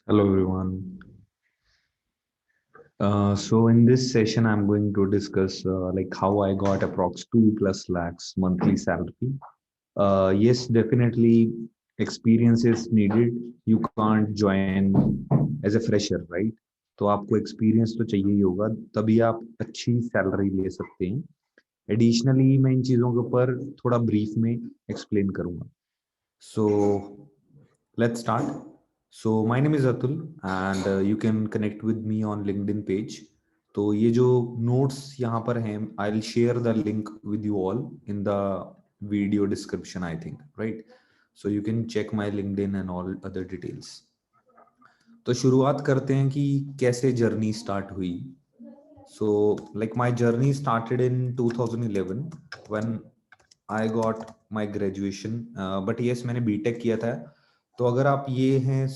Hello everyone. So in this session, I'm going to discuss like how I got approx 2+ lakhs monthly salary. Yes, definitely experience is needed. You can't join as a fresher, right? तो आपको experience तो चाहिए ही होगा, तभी आप अच्छी salary ले सकते हैं. Additionally, मैं इन चीज़ों के ऊपर थोड़ा brief में explain करूँगा. So let's start. So my name is Atul and you can connect with me on LinkedIn page. तो ये जो notes यहाँ पर हैं, I'll share the link with you all in the video description, I think, right? So you can check my LinkedIn and all other details. तो शुरुआत करते हैं कि कैसे जर्नी स्टार्ट हुई. So like my journey started in 2011 when I got my graduation. But yes, मैंने BTech किया था. तो अगर आप ये हैं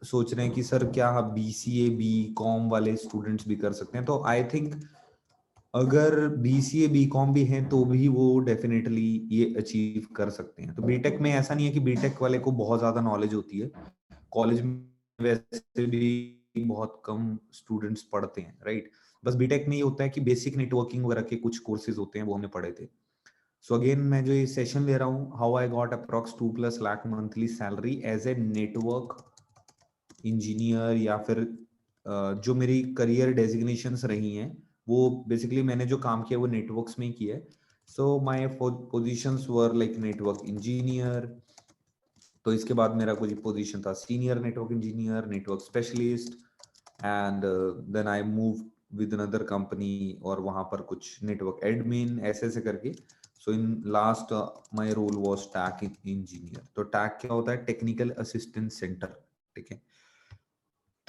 सोच रहे हैं कि सर क्या बीसीए बी कॉम वाले स्टूडेंट्स भी कर सकते हैं, तो आई थिंक अगर बीसीए बी कॉम भी हैं तो भी वो डेफिनेटली ये अचीव कर सकते हैं. तो बीटेक में ऐसा नहीं है कि बीटेक वाले को बहुत ज्यादा नॉलेज होती है. कॉलेज में वैसे भी बहुत कम स्टूडेंट्स पढ़ते हैं, राइट? बस बीटेक में ये होता है कि बेसिक नेटवर्किंग वगैरह के कुछ कोर्सेज होते हैं, वो हमने पढ़े थे. सो अगेन मैं जो ये सेशन ले रहा हूँ, how I got approx 2+ lakh monthly salary as a network engineer, या फिर जो मेरी करियर डेजिग्नेशंस रही हैं वो बेसिकली मैंने जो काम किया वो नेटवर्क्स में ही किया है. So my positions were like network engineer. तो इसके बाद मेरा कोई पोजीशन था senior network engineer, network specialist, and then I move with another company और वहां पर कुछ नेटवर्क एडमिन ऐसे ऐसे करके. So in last my role was TAC engineer. तो टैक क्या होता है? Technical assistance centre. ठीक है.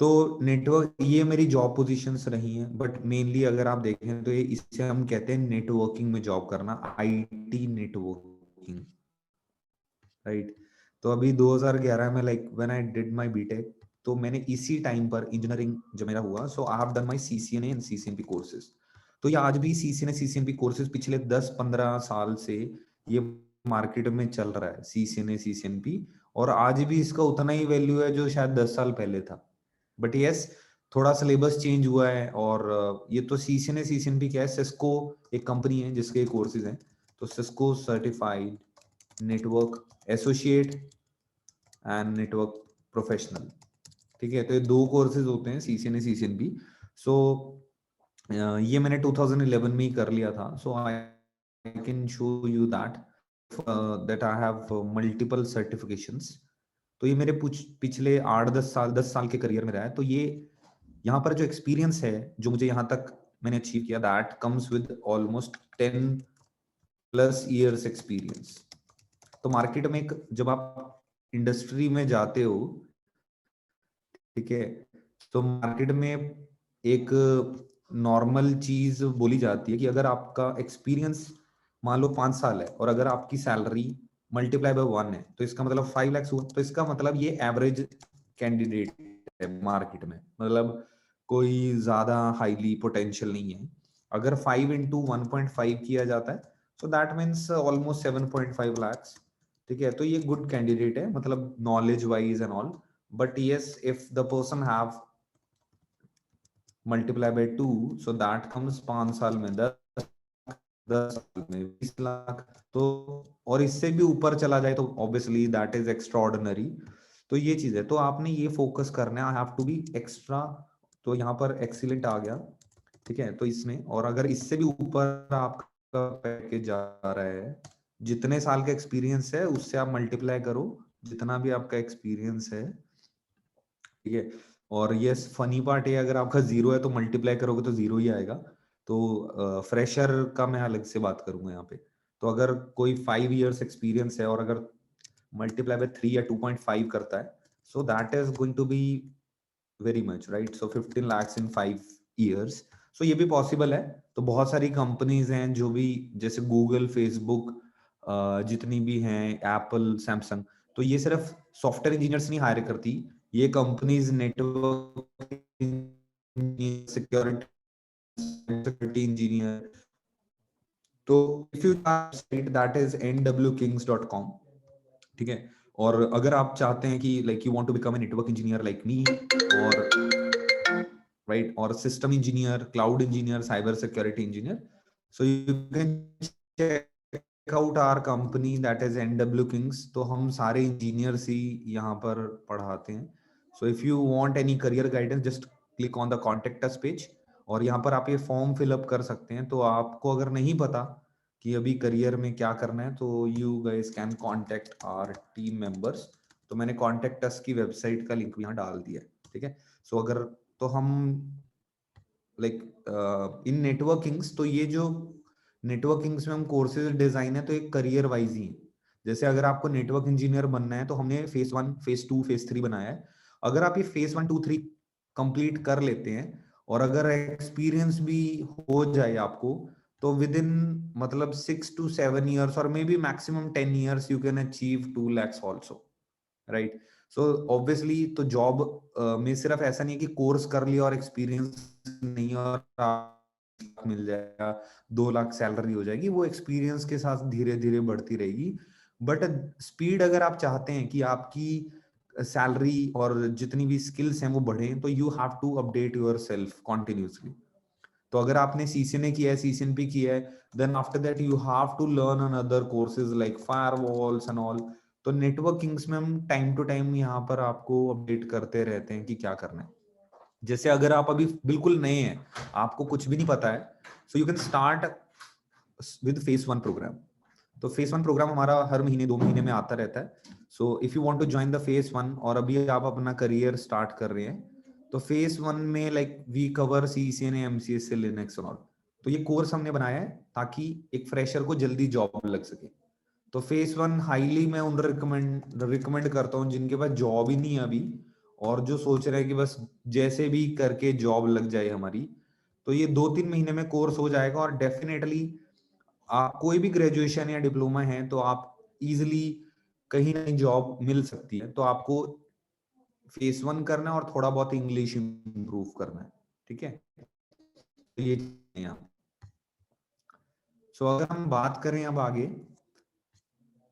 तो नेटवर्क ये मेरी जॉब पोजीशंस रही हैं, बट मेनली अगर आप देखें तो ये इससे हम कहते हैं नेटवर्किंग में जॉब करना, आईटी नेटवर्किंग, राइट? तो अभी 2011 में like when I did my BTech, तो मैंने इसी टाइम पर इंजीनियरिंग जब मेरा हुआ, so I have done my CCNA and CCNP courses. तो ये आज भी सीसीएनए सीसीएनपी कोर्सेज पिछले 10-15 साल से ये मार्केट में चल रहा है, सीसीएनए सीसीएनपी. और आज भी इसका उतना ही वैल्यू है जो शायद 10 साल पहले था. बट यस, थोड़ा सिलेबस चेंज हुआ है. और ये तो सीसीएनए सीसीएनपी क्या है, सिस्को एक कंपनी है जिसके कोर्सेज हैं. तो Cisco certified network associate and network professional. ठीक है. तो ये दो कोर्सेज होते हैं, सीसीएनए सीसीएनपी. सो ये मैंने 2011 में ही कर लिया था. So I can show you that I have multiple certifications. तो ये मेरे पिछले 8-10 साल 10 साल के करियर में रहा है. तो ये यहाँ पर जो एक्सपीरियंस है जो मुझे यहाँ तक मैंने अचीव किया, that comes with almost 10+ years experience. तो मार्केट में एक, जब आप इंडस्ट्री में जाते हो, ठीक है, तो मार्केट में एक नॉर्मल चीज बोली जाती है कि अगर आपका एक्सपीरियंस मान लो 5 साल है और अगर आपकी सैलरी मल्टीप्लाई बाय 1 है, तो इसका मतलब 5 lakhs हुआ. तो इसका मतलब ये एवरेज कैंडिडेट है मार्केट में, मतलब कोई ज्यादा हाईली पोटेंशियल नहीं है. अगर 5 into 1.5 किया जाता है, so that means almost 7.5 lakhs. ठीक है. तो ये गुड कैंडिडेट है, मतलब knowledge wise and all. But yes, if the person have multiply by 2, so that comes 5 साल में 10 साल में 20 लाख. तो और इससे भी ऊपर चला जाए तो ऑब्वियसली दैट इज एक्स्ट्राऑर्डिनरी. तो ये चीज है. तो आपने ये फोकस करना है, I have to be extra. तो यहाँ पर एक्सीलेंट आ गया. ठीक है. तो इसमें, और अगर इससे भी ऊपर आपका पैकेज जा रहा है, जितने साल का एक्सपीरियंस है उससे आप मल्टीप्लाई करो जितना भी आपका एक्सपीरियंस है. ठीक है. और ये फनी पार्ट है, अगर आपका 0 है तो मल्टीप्लाई करोगे तो 0 ही आएगा. तो फ्रेशर का मैं अलग से बात करूंगा यहाँ पे. तो अगर कोई 5 years एक्सपीरियंस है और अगर मल्टीप्लाई बाय 3 या 2.5 करता है, so that is going to be very much, right? So 15 lakhs in 5 years. So ये भी पॉसिबल है. तो बहुत सारी कंपनीज हैं जो भी, जैसे गूगल, फेसबुक, जितनी भी हैं, एप्पल, सैमसंग, तो ये सिर्फ सॉफ्टवेयर इंजीनियर्स नहीं हायर करती. ये companies network security security engineer. तो if you site that is nwkings.com. ठीक है. और अगर आप चाहते हैं कि like you want to become a network engineer like me, और राइट, और system engineer, cloud engineer, cyber security engineer, so you can check out our company that is NW Kings. तो हम सारे इंजीनियर्स ही यहाँ पर पढ़ाते हैं। So if you want any career guidance, just click on the contact us page, और यहाँ पर आप ये फॉर्म फिलअप कर सकते हैं। तो आपको अगर नहीं पता कि अभी करियर में क्या करना है, तो you guys can contact our team members. तो मैंने कॉन्टेक्ट अस की वेबसाइट का लिंक यहाँ डाल दिया है, ठीक है। सो अगर तो हम लाइक इन नेटवर्किंग्स, तो ये जो नेटवर्किंग्स में हम कोर्सेज डिजाइन है तो एक करियर वाइज ही है। जैसे अगर आपको नेटवर्क इंजीनियर बनना है तो हमने फेज 1, फेज 2, फेज 3 बनाया है। अगर आप ये फेज 1, 2, 3 कंप्लीट कर लेते हैं, और अगर एक्सपीरियंस भी हो जाए आपको, तो विद इन मतलब 6 to 7 years और may be maximum 10 years you can achieve 2 lakhs also, right. So obviously तो जॉब में सिर्फ ऐसा नहीं है कि कोर्स कर लिया और एक्सपीरियंस नहीं और आप मिल जाएगा, 2 लाख सैलरी हो जाएगी। वो एक्सपीरियंस के साथ धीरे धीरे बढ़ती रहेगी। बट स्पीड अगर आप चाहते हैं कि आपकी सैलरी और जितनी भी स्किल्स हैं वो बढ़े, तो you have to update yourself continuously. तो अगर आपने सीसीएनए किया है, सीसीएनपी किया है, then after that you have to learn on other courses like firewalls and all. तो नेटवर्किंग्स में हम टाइम टू टाइम यहाँ पर आपको अपडेट करते रहते हैं कि क्या करना है। जैसे अगर आप अभी बिल्कुल नए हैं, आपको कुछ भी नहीं पता है, so you can start with phase 1 program. तो फेज 1 प्रोग्राम हमारा हर महीने 2 महीने में आता रहता है। So if you want to join the phase 1 और अभी आप अपना करियर स्टार्ट कर रहे हैं, तो फेज 1 में like we cover CCNA, MCS, Linux और ऑल। तो ये कोर्स हमने बनाया है ताकि एक फ्रेशर को जल्दी जॉब लग सके। तो फेज 1 हाईली मैं उन रिकमेंड करता हूँ जिनके पास जॉब ही नहीं है अभी, और जो सोच रहे हैं कि बस जैसे भी करके जॉब लग जाए हमारी। तो ये 2-3 महीने में कोर्स हो जाएगा, और डेफिनेटली आप कोई भी ग्रेजुएशन या डिप्लोमा है तो आप इजिली कहीं ना कहीं जॉब मिल सकती है। तो आपको फेज 1 करना है और थोड़ा बहुत इंग्लिश इंप्रूव करना है, ठीक है। तो ये सो अगर हम बात करें अब आगे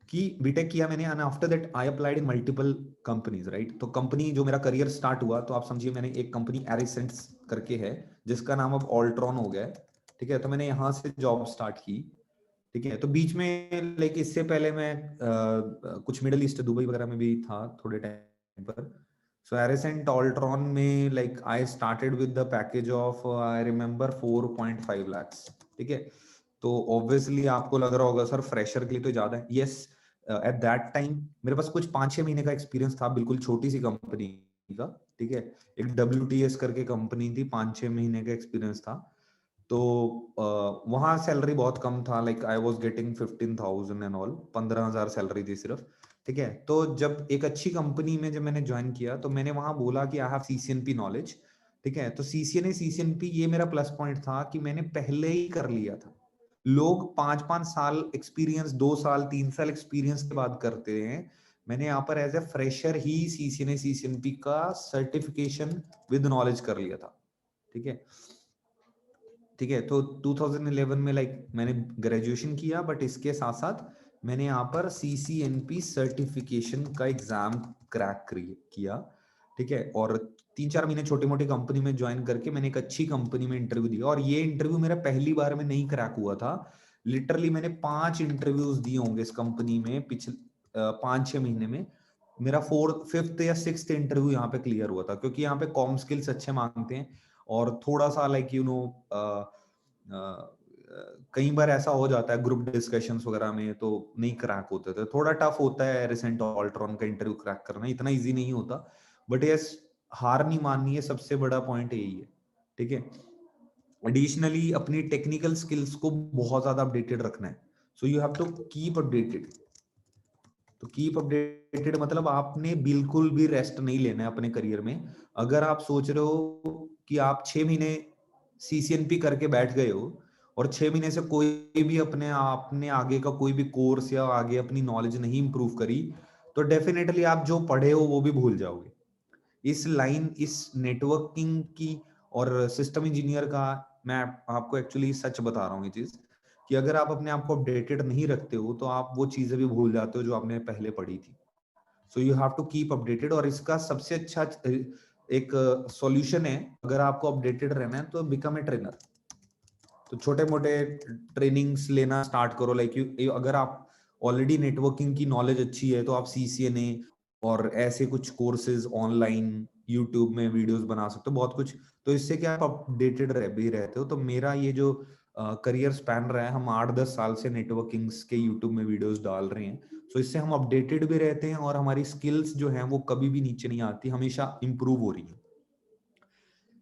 कि बीटेक किया मैंने, and after that I applied in multiple companies, right. तो कंपनी जो मेरा करियर स्टार्ट हुआ, तो आप समझिए मैंने एक कंपनी एरिसेंट्स करके है जिसका नाम अब ऑल्ट्रॉन हो गया है, ठीक है। तो मैंने यहाँ से जॉब स्टार्ट की, ठीक है। तो बीच में लाइक इससे पहले मैं कुछ मिडल ईस्ट, दुबई वगैरह में भी था थोड़े टाइम पर। सो एरिसेंट ऑल्ट्रॉन में like I started with the package of I remember 4.5 lakhs, ठीक है। तो ऑब्वियसली आपको लग रहा होगा सर फ्रेशर के लिए तो ज्यादा है। यस, एट दैट टाइम मेरे पास कुछ 5-6 महीने का एक्सपीरियंस था, बिल्कुल छोटी सी कंपनी का, ठीक है। एक WTS करके कंपनी थी, 5-6 महीने का एक्सपीरियंस था। तो वहाँ सैलरी बहुत कम था, like I was getting 15,000 and all, 15,000 salary थी सिर्फ, ठीक है। तो जब एक अच्छी कंपनी में जब मैंने ज्वाइन किया, तो मैंने वहां बोला कि आई हैव सीसीएनपी नॉलेज, ठीक है। तो सीसीएनए, सीसीएनपी ये मेरा प्लस पॉइंट था कि मैंने पहले ही कर लिया था। लोग 5-5 साल एक्सपीरियंस, 2 साल 3 साल एक्सपीरियंस के बाद करते हैं। मैंने यहाँ पर एज ए फ्रेशर ही सीसीएनए सीसीएनपी का सर्टिफिकेशन विद नॉलेज कर लिया था, ठीक है। ठीक है, तो 2011 में लाइक मैंने ग्रेजुएशन किया, बट इसके साथ साथ मैंने यहाँ पर सीसीएनपी सर्टिफिकेशन का एग्जाम क्रैक किया, ठीक है। और 3-4 महीने छोटी मोटी कंपनी में ज्वाइन करके मैंने एक अच्छी कंपनी में इंटरव्यू दिया, और ये इंटरव्यू मेरा पहली बार में नहीं क्रैक हुआ था। लिटरली मैंने 5 इंटरव्यूज दिए होंगे इस कंपनी में पिछले 5-6 महीने में। मेरा 4th, 5th या 6th इंटरव्यू यहाँ पे क्लियर हुआ था, क्योंकि यहाँ पे कॉम स्किल्स अच्छे मांगते हैं, और थोड़ा सा लाइक कई बार ऐसा हो जाता है ग्रुप डिस्कशंस वगैरह में तो नहीं क्रैक होते थे, थोड़ा टफ होता है रिसेंट ऑल्ट्रॉन का इंटरव्यू क्रैक करना, इतना इजी नहीं होता। बट यस, हार नहीं माननी है, सबसे बड़ा पॉइंट यही है, ठीक है। एडिशनली अपनी टेक्निकल स्किल्स को बहुत ज्यादा अपडेटेड रखना है। So you have to keep updated. तो कीप अपडेटेड मतलब आपने बिल्कुल भी रेस्ट नहीं लेना है अपने करियर में। अगर आप सोच रहे हो कि आप 6 महीने सीसीएनपी करके बैठ गए हो, और 6 महीने से कोई भी अपने आपने आगे का कोई भी कोर्स या आगे अपनी नॉलेज नहीं इंप्रूव करी, तो डेफिनेटली आप जो पढ़े हो वो भी भूल जाओगे। इस नेटवर्किंग की और सिस्टम इंजीनियर का, मैं आपको एक्चुअली सच बता रहा हूँ ये चीज, कि अगर आप अपने आप को अपडेटेड नहीं रखते हो तो आप वो चीजें भी भूल जाते हो जो आपने पहले पढ़ी थी। So you have to keep updated. और इसका सबसे अच्छा एक सॉल्यूशन है, अगर आपको अपडेटेड रहना है तो बिकम ए ट्रेनर। तो छोटे मोटे ट्रेनिंग्स लेना स्टार्ट करो। लाइक अगर आप ऑलरेडी नेटवर्किंग की नॉलेज अच्छी है तो आप CCNA और ऐसे कुछ कोर्सेज ऑनलाइन यूट्यूब में वीडियोस बना सकते हो बहुत कुछ। तो इससे क्या आप अपडेटेड भी रहते हो। तो मेरा ये जो करियर स्पैन रहा है, हम 8-10 साल से नेटवर्किंग्स के यूट्यूब में वीडियोस डाल रहे हैं। तो इससे हम अपडेटेड भी रहते हैं और हमारी स्किल्स जो हैं वो कभी भी नीचे नहीं आती, हमेशा इंप्रूव हो रही है।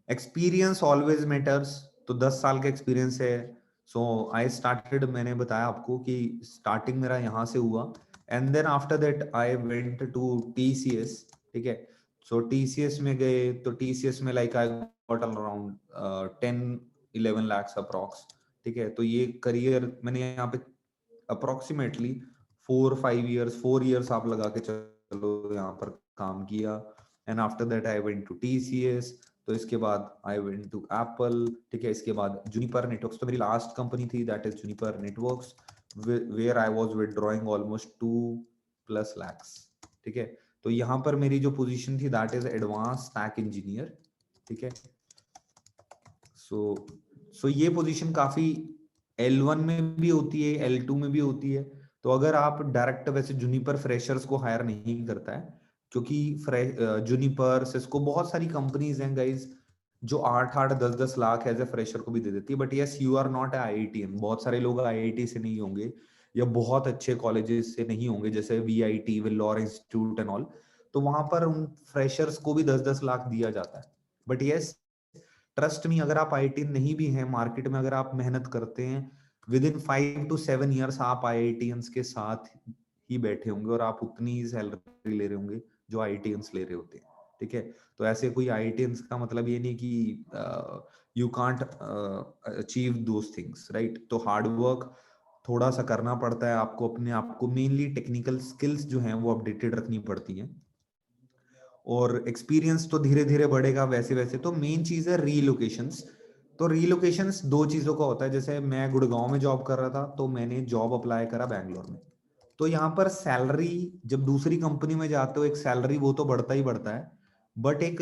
Experience always matters. तो 10 साल का एक्सपीरियंस है। सो आई स्टार्टेड, मैंने बताया आपको कि स्टार्टिंग मेरा यहाँ से हुआ, and then after that I went to TCS। ठीक है, सो TCS में गए तो TCS में like I got around 10-11 lakhs approx. ठीक है, तो ये करियर मैंने यहाँ पे अप्रोक्सीमेटली 4 years आप लगा के चलो यहाँ पर काम किया। And after that I went to TCS। तो इसके बाद आई वेंट टू एप्पल। ठीक है, इसके बाद जूनिपर नेटवर्क्स, तो मेरी लास्ट कंपनी थी that is Juniper Networks, where I was withdrawing almost 2+ lakhs। ठीक है, तो यहाँ पर मेरी जो पोजीशन थी that is advance stack engineer. ठीक है, सो ये पोजीशन काफी L1 में भी होती है, L2 में भी होती है। तो अगर आप डायरेक्ट, वैसे जूनिपर फ्रेशर्स को हायर नहीं करता है, क्योंकि जूनिपर सिस्को बहुत सारी कंपनीज हैं गाइज जो 8-8 10-10 लाख एज ए फ्रेशर को भी दे देती है। But yes, you are not a IITian। बहुत सारे लोग IIT से नहीं होंगे या बहुत अच्छे कॉलेजेस से नहीं होंगे, जैसे VIT, Vellore institute and all. तो वहां पर उन फ्रेशर्स को भी 10-10 लाख दिया जाता है। बट यस, ट्रस्ट मी, अगर आप IIT नहीं भी हैं, मार्केट में अगर आप मेहनत करते हैं, विद इन 5 to 7 years आप IITians के साथ ही बैठे होंगे और आप उतनी ही सैलरी ले रहे होंगे जो IITians ले रहे होते हैं। ठीक है, तो ऐसे कोई IITians का मतलब ये नहीं कि you can't achieve those things, right. तो हार्ड वर्क थोड़ा सा करना पड़ता है आपको, अपने आप को मेनली टेक्निकल स्किल्स जो हैं वो अपडेटेड रखनी पड़ती हैं, और एक्सपीरियंस तो धीरे धीरे बढ़ेगा वैसे वैसे। तो मेन चीज है रीलोकेशंस। तो रीलोकेशंस दो चीजों का होता है। जैसे मैं गुड़गांव में जॉब कर रहा था तो मैंने जॉब अप्लाई करा बैंगलोर में। तो यहाँ पर सैलरी, जब दूसरी कंपनी में जाते हो, एक सैलरी वो तो बढ़ता ही बढ़ता है, बट एक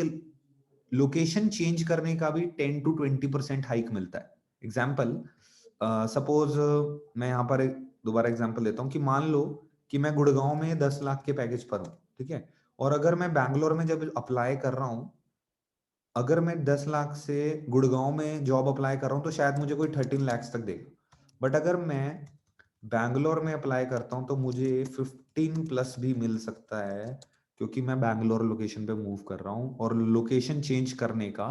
लोकेशन चेंज करने का भी 10 to 20% हाइक मिलता है। एग्जाम्पल, सपोज मैं यहाँ पर दोबारा एग्जाम्पल देता हूँ कि मान लो कि मैं गुड़गांव में 10 लाख के पैकेज पर हूँ। ठीक है, और अगर मैं बैंगलोर में जब अप्लाई कर रहा हूँ, अगर मैं 10 लाख से गुड़गांव में जॉब अप्लाई कर रहा हूँ तो शायद मुझे कोई 13 lakhs तक देगा। बट अगर मैं बैंगलोर में अप्लाई करता हूँ तो मुझे 15+ भी मिल सकता है, क्योंकि मैं बैंगलोर लोकेशन पे मूव कर रहा हूँ। और लोकेशन चेंज करने का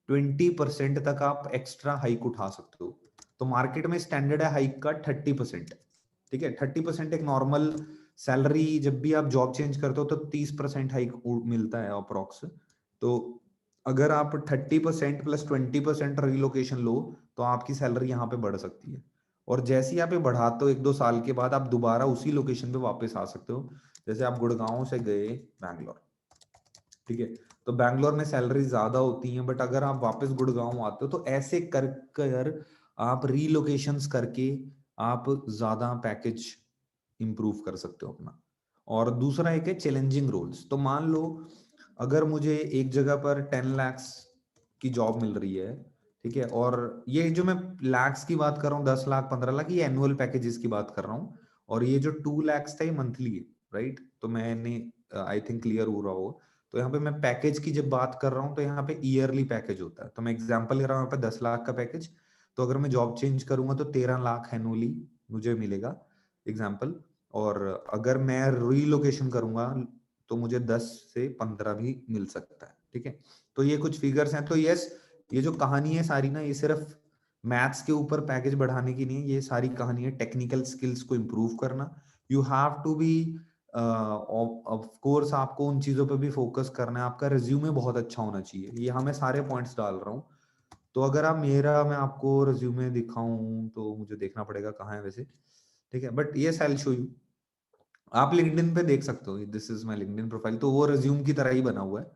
20% तक आप एक्स्ट्रा हाइक उठा सकते हो। तो मार्केट में स्टैंडर्ड है हाइक का 30%। ठीक है, 30% एक नॉर्मल सैलरी, जब भी आप जॉब चेंज करते हो तो 30% हाइक मिलता है अप्रोक्स। तो अगर आप 30% प्लस 20% रिलोकेशन लो तो आपकी सैलरी यहाँ पे बढ़ सकती है। और जैसे ही आप ये बढ़ाते हो 1-2 साल के बाद आप दोबारा उसी लोकेशन पे वापस आ सकते हो। जैसे आप गुड़गांव से गए बैंगलोर, ठीक है, तो बैंगलोर में सैलरी ज्यादा होती है, बट अगर आप वापस गुड़गांव आते हो तो ऐसे कर कर आप रीलोकेशंस करके आप ज्यादा पैकेज इंप्रूव कर सकते हो अपना। और दूसरा एक है चैलेंजिंग रोल्स। तो मान लो अगर मुझे एक जगह पर 10 lakhs की जॉब मिल रही है, ठीक है, और ये जो मैं लैक्स की बात कर रहा हूँ, 10 लाख 15 लाख, ये एनुअल पैकेजेस की बात कर रहा हूँ, और ये जो 2 lakhs था ये मंथली है, राइट। तो मैंने आई थिंक क्लियर हो रहा हो। तो यहाँ पे मैं पैकेज की जब बात कर रहा हूँ तो यहाँ पे ईयरली पैकेज होता है। तो मैं एग्जांपल ले रहा हूँ यहाँ पे 10 लाख का पैकेज। तो अगर मैं जॉब चेंज करूंगा तो 13 लाख एनुअली मुझे मिलेगा, एग्जाम्पल। और अगर मैं रीलोकेशन करूंगा तो मुझे 10 से 15 भी मिल सकता है। ठीक है, तो ये कुछ फिगर्स हैं। तो यस, ये जो कहानी है सारी ना, ये सिर्फ मैथ्स के ऊपर पैकेज बढ़ाने की नहीं है, ये सारी कहानी है टेक्निकल स्किल्स को इम्प्रूव करना। You have to be, of course आपको उन चीजों पे भी फोकस करना है। आपका रिज्यूमे बहुत अच्छा होना चाहिए। ये मैं सारे पॉइंट्स डाल रहा हूँ। तो अगर आप मैं आपको रिज्यूमे दिखाऊं तो मुझे देखना पड़ेगा कहाँ है वैसे। ठीक है, बट ये आई विल शो यू। आप लिंक्डइन पे देख सकते हो, this is my LinkedIn profile. तो वो रिज्यूम की तरह ही बना हुआ है।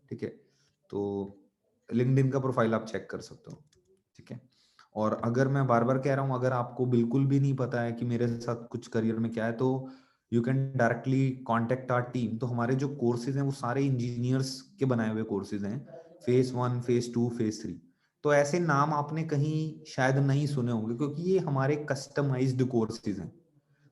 ठीक है, तो लिंक्डइन का प्रोफाइल आप चेक कर सकते हो। ठीक है, और अगर मैं बार बार कह रहा हूँ, अगर आपको बिल्कुल भी नहीं पता है कि मेरे साथ कुछ करियर में क्या है, तो you can directly contact our team. तो हमारे जो कोर्सेज हैं वो सारे इंजीनियर्स के बनाए हुए कोर्सेज हैं, फेज 1, फेज 2, फेज 3। तो ऐसे नाम आपने कहीं शायद नहीं सुने होंगे, क्योंकि ये हमारे कस्टमाइज्ड कोर्सेज हैं।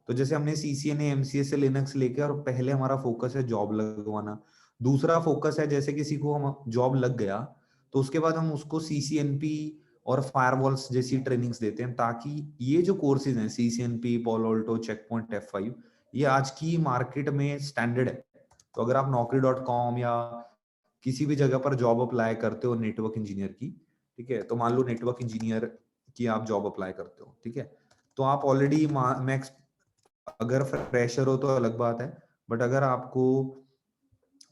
तो जैसे हमने सीसीएनए एमसीए से लिनक्स लेके, और पहले हमारा फोकस है जॉब लगवाना। दूसरा फोकस है जैसे किसी को हम जॉब लग गया तो उसके बाद हम उसको सीसीएनपी और फायरवॉल्स जैसी ट्रेनिंग्स देते हैं, ताकि ये जो कोर्सेज हैं सीसीएनपी, पालो अल्टो, चेकपॉइंट, F5, ये आज की मार्केट में स्टैंडर्ड है। तो अगर आप naukri.com या किसी भी जगह पर जॉब अप्लाई करते हो नेटवर्क इंजीनियर की, ठीक है, तो मान लो नेटवर्क इंजीनियर की आप जॉब अप्लाई करते हो, ठीक है, तो आप ऑलरेडी मैक्स, अगर फ्रेशर हो तो अलग बात है, बट अगर आपको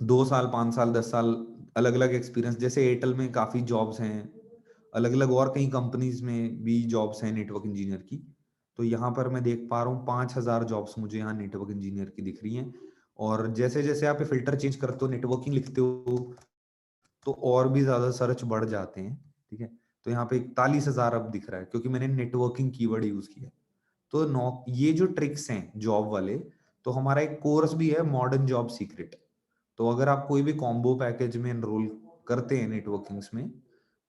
2 साल, 5 साल, 10 साल अलग अलग एक्सपीरियंस, जैसे एयरटेल में काफी जॉब्स हैं, अलग अलग और कई कंपनीज में भी जॉब्स हैं नेटवर्क इंजीनियर की। तो यहाँ पर मैं देख पा रहा हूँ 5,000 जॉब्स मुझे यहाँ नेटवर्क इंजीनियर की दिख रही हैं। और जैसे जैसे आप फिल्टर चेंज करते हो, नेटवर्किंग लिखते हो, तो और भी ज्यादा सर्च बढ़ जाते हैं, ठीक है। तो यहाँ पे 41,000 अब दिख रहा है, क्योंकि मैंने नेटवर्किंग कीवर्ड यूज किया है। तो ये जो ट्रिक्स हैं जॉब वाले, तो हमारा एक कोर्स भी है मॉडर्न जॉब सीक्रेट। तो अगर आप कोई भी कॉम्बो पैकेज में एनरोल करते हैं नेटवर्किंग्स में,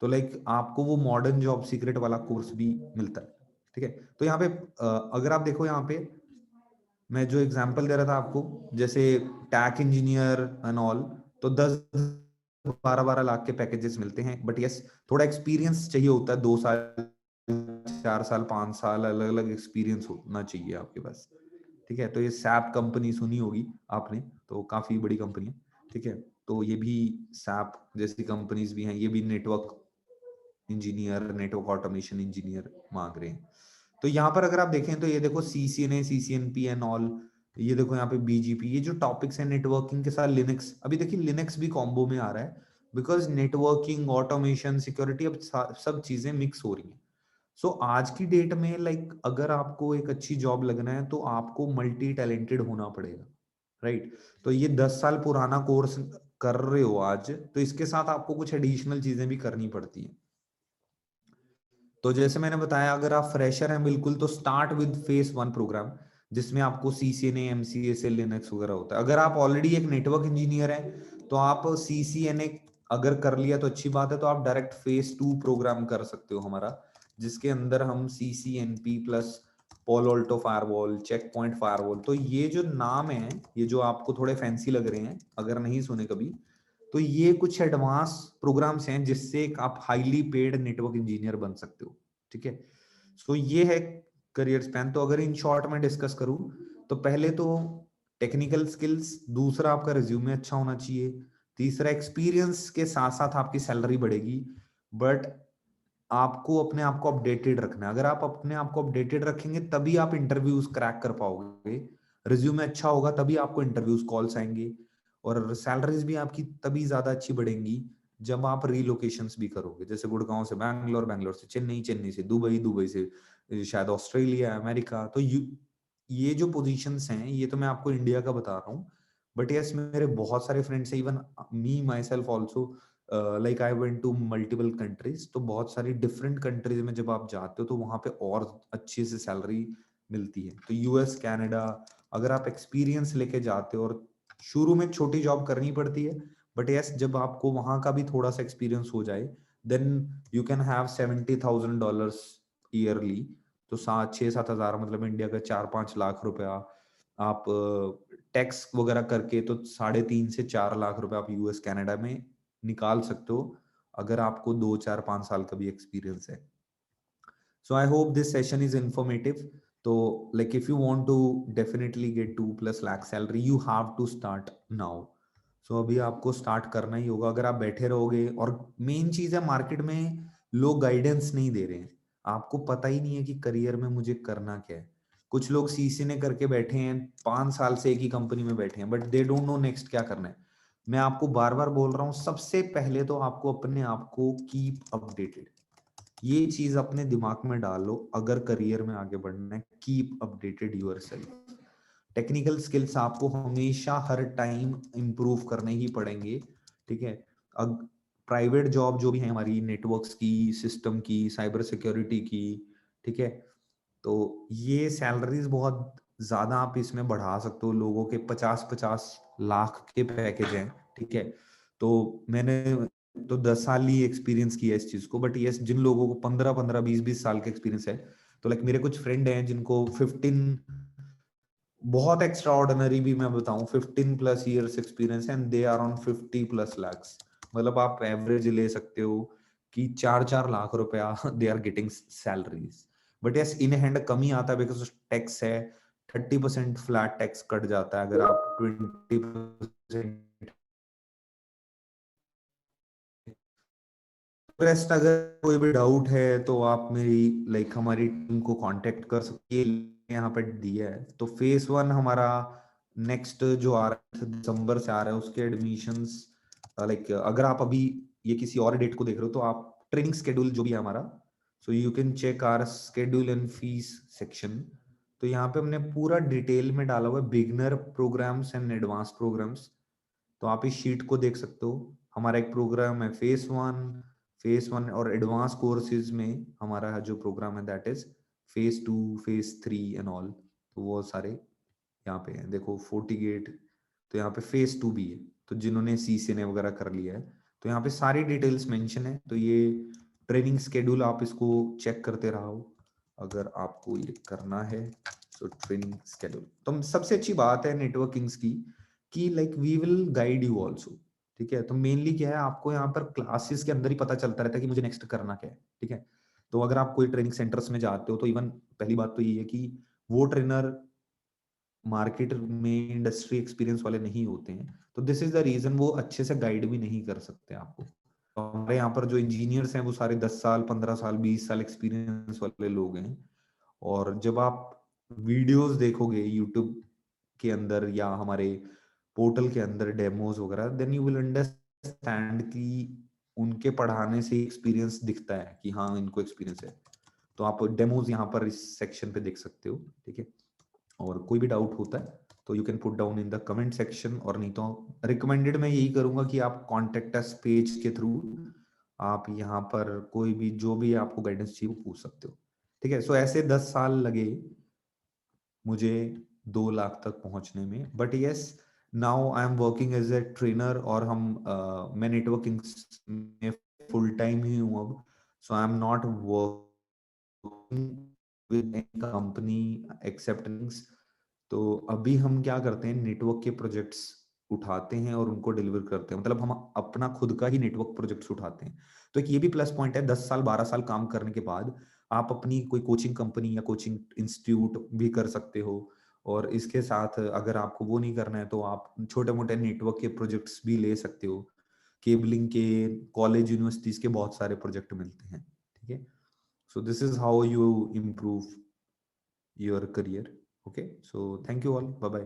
तो लाइक आपको वो मॉडर्न जॉब सीक्रेट वाला कोर्स भी मिलता है, ठीक है। तो यहाँ पे अगर आप देखो, यहाँ पे मैं जो एग्जांपल दे रहा था आपको, जैसे टैक इंजीनियर एंड ऑल, तो 10-12 लाख के पैकेजेस मिलते हैं। बट यस, थोड़ा एक्सपीरियंस चाहिए होता है, 2 साल, 4 साल, 5 साल, अलग अलग एक्सपीरियंस होना चाहिए आपके पास, ठीक है। तो ये सैप कंपनी सुनी होगी आपने, तो काफी बड़ी कंपनी है, ठीक है। तो ये भी सैप जैसी कंपनीज भी हैं, ये भी network engineer, network automation engineer मांग रहे हैं। तो यहाँ पर अगर आप देखें तो ये देखो सीसीएनए, सीसीएनपी एंड ऑल, ये देखो यहाँ पे बीजीपी, ये जो टॉपिक्स हैं नेटवर्किंग के साथ लिनक्स, अभी देखिए लिनक्स भी कॉम्बो में आ रहा है, बिकॉज नेटवर्किंग, ऑटोमेशन, सिक्योरिटी, अब सब चीजें मिक्स हो रही हैं। सो आज की डेट में लाइक अगर आपको एक अच्छी जॉब लगना है तो आपको मल्टी टैलेंटेड होना पड़ेगा, राइट। तो ये 10 साल पुराना कोर्स कर रहे हो आज, तो इसके साथ आपको कुछ एडिशनल चीजें भी करनी पड़ती हैं। तो जैसे मैंने बताया, अगर आप फ्रेशर हैं बिल्कुल, तो स्टार्ट विद फेस 1 प्रोग्राम, जिसमें आपको सीसीएनए, एमसीए से लिनक्स वगैरह होता है। अगर आप ऑलरेडी एक नेटवर्क इंजीनियर हैं तो आप सीसीएनए अगर कर लिया तो अच्छी बात है, तो आप डायरेक्ट फेस 2 प्रोग्राम कर सकते हो हमारा, जिसके अंदर हम CCNP plus Palo Alto firewall, check point firewall, तो ये जो नाम है, ये जो आपको थोड़े फैंसी लग रहे हैं अगर नहीं सुने कभी, तो ये कुछ एडवांस प्रोग्राम्स हैं जिससे आप हाईली पेड नेटवर्क इंजीनियर बन सकते हो, ठीक है। सो ये है करियर स्पैन। तो अगर इन शॉर्ट में डिस्कस करूं, तो पहले तो टेक्निकल स्किल्स, दूसरा आपका रिज्यूमे अच्छा होना चाहिए, तीसरा एक्सपीरियंस के साथ साथ आपकी सैलरी बढ़ेगी, बट आपको अपने आप को अपडेटेड रखना है। अगर आप अपने आप को अपडेटेड रखेंगे तभी आप इंटरव्यूज क्रैक कर पाओगे, रिज्यूमे अच्छा होगा तभी आपको इंटरव्यूज कॉल्स आएंगे, और सैलरीज भी आपकी तभी ज्यादा अच्छी बढ़ेंगी जब आप रीलोकेशंस भी करोगे, जैसे गुड़गांव से बैंगलोर, बैंगलोर से चेन्नई, चेन्नई से दुबई, दुबई से शायद ऑस्ट्रेलिया, अमेरिका। तो ये जो पोजीशंस हैं, ये तो मैं आपको इंडिया का बता रहा हूँ, बट यस मेरे बहुत सारे फ्रेंड्स हैं, even me myself also, like I went to multiple countries. तो बहुत सारी डिफरेंट कंट्रीज में जब आप जाते हो तो वहां पे और अच्छी से सैलरी मिलती है। तो यूएस, कनाडा, अगर आप एक्सपीरियंस लेके जाते हो, और शुरू में छोटी जॉब करनी पड़ती है, बट यस जब आपको वहां का भी थोड़ा सा एक्सपीरियंस हो जाए, then you can have $70,000 yearly. तो 6-7 हजार, मतलब इंडिया का 4-5 लाख रुपया आप टैक्स वगैरह करके, तो 3.5 से 4 लाख रुपए आप यूएस, कनाडा में निकाल सकते हो, अगर आपको 2-4-5 साल का भी एक्सपीरियंस है। So I hope this session is informative. So like if you want to definitely get 2+ lakh salary, you have to start now. So अभी आपको स्टार्ट करना ही होगा। अगर आप बैठे रहोगे, और मेन चीज है मार्केट में लोग गाइडेंस नहीं दे रहे हैं, आपको पता ही नहीं है कि करियर में मुझे करना क्या है। कुछ लोग सीसी ने करके बैठे हैं, 5 साल से एक ही कंपनी में बैठे हैं, but they don't know next क्या करना है। मैं आपको बार बार बोल रहा हूँ, सबसे पहले तो आपको अपने आप को कीप अपडेटेड, ये चीज अपने दिमाग में डालो। अगर करियर में आगे बढ़ना है, keep updated yourself. Technical skills आपको हमेशा हर टाइम इंप्रूव करने ही पड़ेंगे, ठीक है। अब प्राइवेट जॉब जो भी है हमारी, नेटवर्क्स की, सिस्टम की, साइबर सिक्योरिटी की, ठीक है, तो ये सैलरीज बहुत ज्यादा आप इसमें बढ़ा सकते हो, लोगों के 50-50 लाख के पैकेज हैं, ठीक है। तो मैंने तो 10 साल ही एक्सपीरियंस किया इस चीज को, बट यस जिन लोगों को 15-15 20-20 साल का एक्सपीरियंस है, तो लाइक मेरे कुछ फ्रेंड हैं जिनको 15, बहुत एक्स्ट्रा ऑर्डिनरी भी मैं बताऊं, 15+ years experience and they are on 50+ lakhs. मतलब आप एवरेज ले सकते हो कि 4-4 लाख रुपया दे are getting salaries. But yes in hand कम ही आता है बिकॉज टैक्स है, 30% फ्लैट टैक्स कट जाता है अगर आप 20%। रेस्ट अगर कोई भी डाउट है तो आप मेरी लाइक हमारी टीम को कांटेक्ट कर सकती है, यहाँ पे दिया है। तो फेज 1 हमारा नेक्स्ट जो आ रहा है दिसंबर से आ रहा है, उसके एडमिशंस लाइक अगर आप अभी ये किसी और डेट को देख रहे हो तो आप ट्रेनिंग स्केड्यूल जो भी है हमारा, so you can check our schedule and fees section. तो यहाँ पे हमने पूरा डिटेल में डाला हुआ है beginner programmes and advance programmes. तो आप इस शीट को देख सकते हो। हमारा एक प्रोग्राम है फेज 1 और एडवांस कोर्सेज में हमारा जो प्रोग्राम है that is phase 2 phase 3 and all. तो वो सारे यहाँ पे है, देखो 40 गेट। तो यहाँ पे फेज 2 भी है, तो जिन्होंने CCNA वगैरह कर लिया है, तो यहाँ पे सारी डिटेल्स मेंशन है। तो ये ट्रेनिंग स्केड्यूल आप इसको चेक करते रहो अगर आपको ये करना है। सो ट्रेनिंग स्केड्यूल तो सबसे अच्छी बात है नेटवर्किंग्स की कि like we will guide you also, ठीक है। तो मेनली क्या है, आपको यहाँ पर क्लासेस के अंदर ही पता चलता रहता है कि मुझे नेक्स्ट करना क्या है, ठीक है। तो अगर आप कोई ट्रेनिंग सेंटर्स में जाते हो तो इवन पहली बात तो ये है कि वो ट्रेनर मार्केट में इंडस्ट्री एक्सपीरियंस वाले नहीं होते हैं, तो दिस इज द रीजन वो अच्छे से गाइड भी नहीं कर सकते आपको। तो हमारे यहाँ पर जो इंजीनियर्स हैं वो सारे 10 साल 15 साल 20 साल एक्सपीरियंस वाले लोग हैं। और जब आप वीडियोस देखोगे यूट्यूब के अंदर या हमारे पोर्टल के अंदर डेमोज वगैरह, देन यू विल अंडरस्टैंड कि उनके पढ़ाने से एक्सपीरियंस दिखता है कि हाँ इनको एक्सपीरियंस है। तो आप डेमोज यहाँ पर इस सेक्शन पे देख सकते हो, ठीक है। और कोई भी डाउट होता है तो you can put down in the comment section, और नहीं तो रिकमेंडेड मैं यही करूंगा कि आप कॉन्टेक्ट अस पेज के थ्रू आप यहाँ पर कोई भी जो भी आपको गाइडेंस चाहिए वो पूछ सकते हो, ठीक है। सो ऐसे 10 साल लगे मुझे 2 लाख तक पहुंचने में, but yes now I am working as a trainer, और मैं नेटवर्किंग में फुल टाइम ही हूँ अब। So I am not with any company except. तो अभी हम क्या करते हैं, नेटवर्क के प्रोजेक्ट्स उठाते हैं और उनको डिलीवर करते हैं, मतलब हम अपना खुद का ही नेटवर्क प्रोजेक्ट्स उठाते हैं। तो एक ये भी प्लस पॉइंट है, 10 साल 12 साल काम करने के बाद आप अपनी कोई कोचिंग कंपनी या कोचिंग इंस्टीट्यूट भी कर सकते हो। और इसके साथ अगर आपको वो नहीं करना है तो आप छोटे मोटे नेटवर्क के प्रोजेक्ट्स भी ले सकते हो। केबलिंग के कॉलेज यूनिवर्सिटीज के बहुत सारे प्रोजेक्ट मिलते हैं, ठीक है। So this is how you improve your career. Okay, so thank you all, bye bye.